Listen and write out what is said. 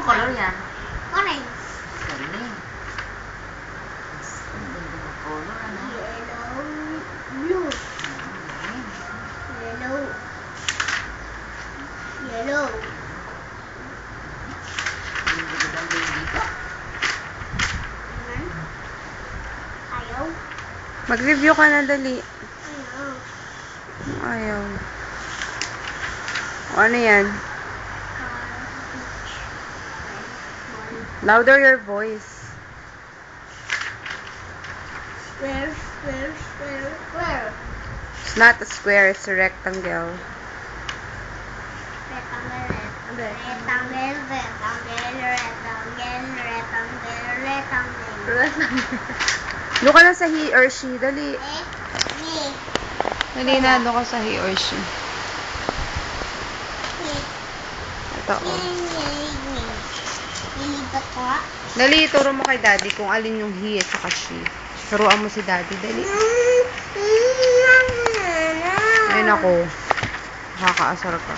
color yan? Orange. Galing. Ang ganda ng color, ano? Yellow. Blue. Galing. Yellow. Yellow. Ang ganda ng baby ko. Ayan. Ayaw. Mag-review ka na, dali. Ayaw. Ayaw. O, ano yan? Louder your voice. Square, square, square, square. It's not a square, it's a rectangle. Rectangle, rectangle, rectangle, rectangle, rectangle, rectangle. Doon ka lang sa he or she. Dali. Me. Dali na, doon ka sa he or she. Ito, oh. Nilipat ko nga. Dali, turo mo kay daddy kung alin yung he at saka she. Turuan mo si daddy, dali. Ayun ako. Nakakaasar ka.